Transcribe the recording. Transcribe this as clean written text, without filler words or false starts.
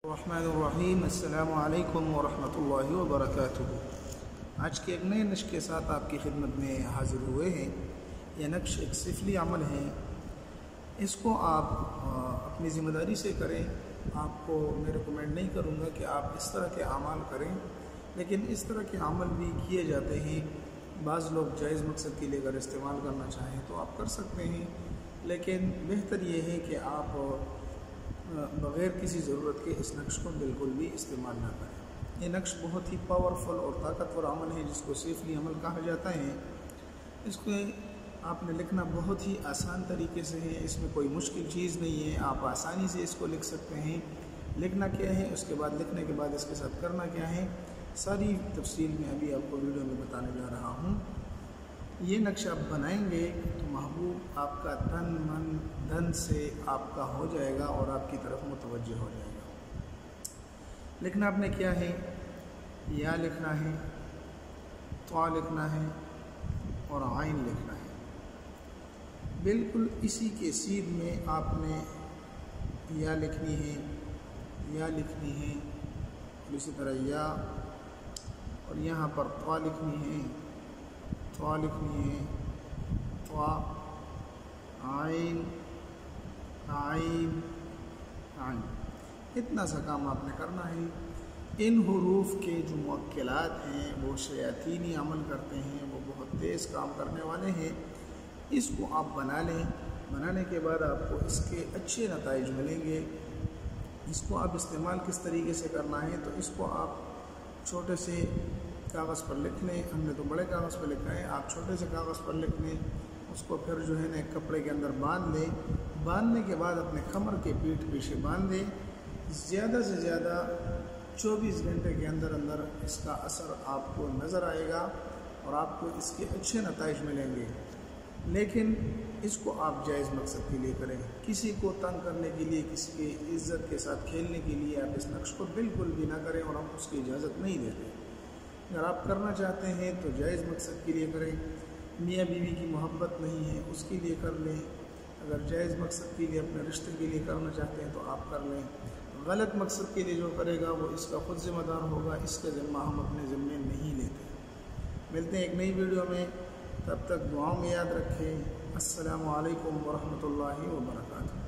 الرحمن السلام علیکم ورحمۃ اللہ وبرکاتہ۔ آج کے ایک نئے نقش کے ساتھ آپ کی خدمت میں حاضر ہوئے ہیں۔ یہ نقش ایک سفلی عمل ہے، اس کو آپ اپنی ذمہ داری سے کریں۔ آپ کو میں ریکمینڈ نہیں کروں گا کہ آپ اس طرح کے اعمال کریں، لیکن اس طرح کے عمل بھی کیے جاتے ہیں۔ بعض لوگ جائز مقصد کے لیے اگر استعمال کرنا چاہیں تو آپ کر سکتے ہیں، لیکن بہتر یہ ہے کہ آپ بغیر کسی ضرورت کے اس نقش کو بالکل بھی استعمال نہ کریں۔ یہ نقش بہت ہی پاورفل اور طاقتور عمل ہے جس کو سیفلی عمل کہا جاتا ہے۔ اس کو آپ نے لکھنا بہت ہی آسان طریقے سے ہے، اس میں کوئی مشکل چیز نہیں ہے، آپ آسانی سے اس کو لکھ سکتے ہیں۔ لکھنا کیا ہے، اس کے بعد لکھنے کے بعد اس کے ساتھ کرنا کیا ہے، ساری تفصیل میں ابھی آپ کو ویڈیو میں بتانے جا رہا ہوں۔ یہ نقش آپ بنائیں گے تو محبوب آپ کا تن من دھن سے آپ کا ہو جائے گا اور آپ کی طرف متوجہ ہو جائے گا۔ لکھنا آپ نے کیا ہے، یا لکھنا ہے، طا لکھنا ہے اور عین لکھنا ہے۔ بالکل اسی کے سیدھ میں آپ نے یا لکھنی ہے، یا لکھنی ہے، اور اسی طرح یا، اور یہاں پر طا لکھنی ہے، طا لکھنی ہے، طا، عین، عین، عین۔ اتنا سا کام آپ نے کرنا ہے۔ ان حروف کے جو موکلات ہیں وہ شیاطینی عمل کرتے ہیں، وہ بہت تیز کام کرنے والے ہیں۔ اس کو آپ بنا لیں، بنانے کے بعد آپ کو اس کے اچھے نتائج ملیں گے۔ اس کو آپ استعمال کس طریقے سے کرنا ہے، تو اس کو آپ چھوٹے سے کاغذ پر لکھ لیں۔ ہم نے تو بڑے کاغذ پر لکھا ہے، آپ چھوٹے سے کاغذ پر لکھ لیں۔ اس کو پھر جو ہے نا ایک کپڑے کے اندر باندھ لیں۔ باندھنے کے بعد اپنے کمر کے پیٹھ پیچھے باندھ دیں۔ زیادہ سے زیادہ 24 گھنٹے کے اندر اندر اس کا اثر آپ کو نظر آئے گا اور آپ کو اس کے اچھے نتائج ملیں گے۔ لیکن اس کو آپ جائز مقصد کے لیے کریں، کسی کو تنگ کرنے کے لیے، کسی کی عزت کے ساتھ کھیلنے کے لیے آپ اس نقش کو بالکل بھی نہ کریں، اور ہم اس کی اجازت نہیں دیتے۔ اگر آپ کرنا چاہتے ہیں تو جائز مقصد کے لیے کریں۔ میاں بیوی کی محبت نہیں ہے اس کے لیے کر لیں۔ اگر جائز مقصد کے لیے اپنے رشتے کے لیے کرنا چاہتے ہیں تو آپ کر لیں۔ غلط مقصد کے لیے جو کرے گا وہ اس کا خود ذمہ دار ہوگا، اس کا ذمہ ہم اپنے ذمے نہیں لیتے۔ ملتے ہیں ایک نئی ویڈیو میں، تب تک دعاؤں میں یاد رکھیں۔ السلام علیکم ورحمۃ اللہ وبرکاتہ۔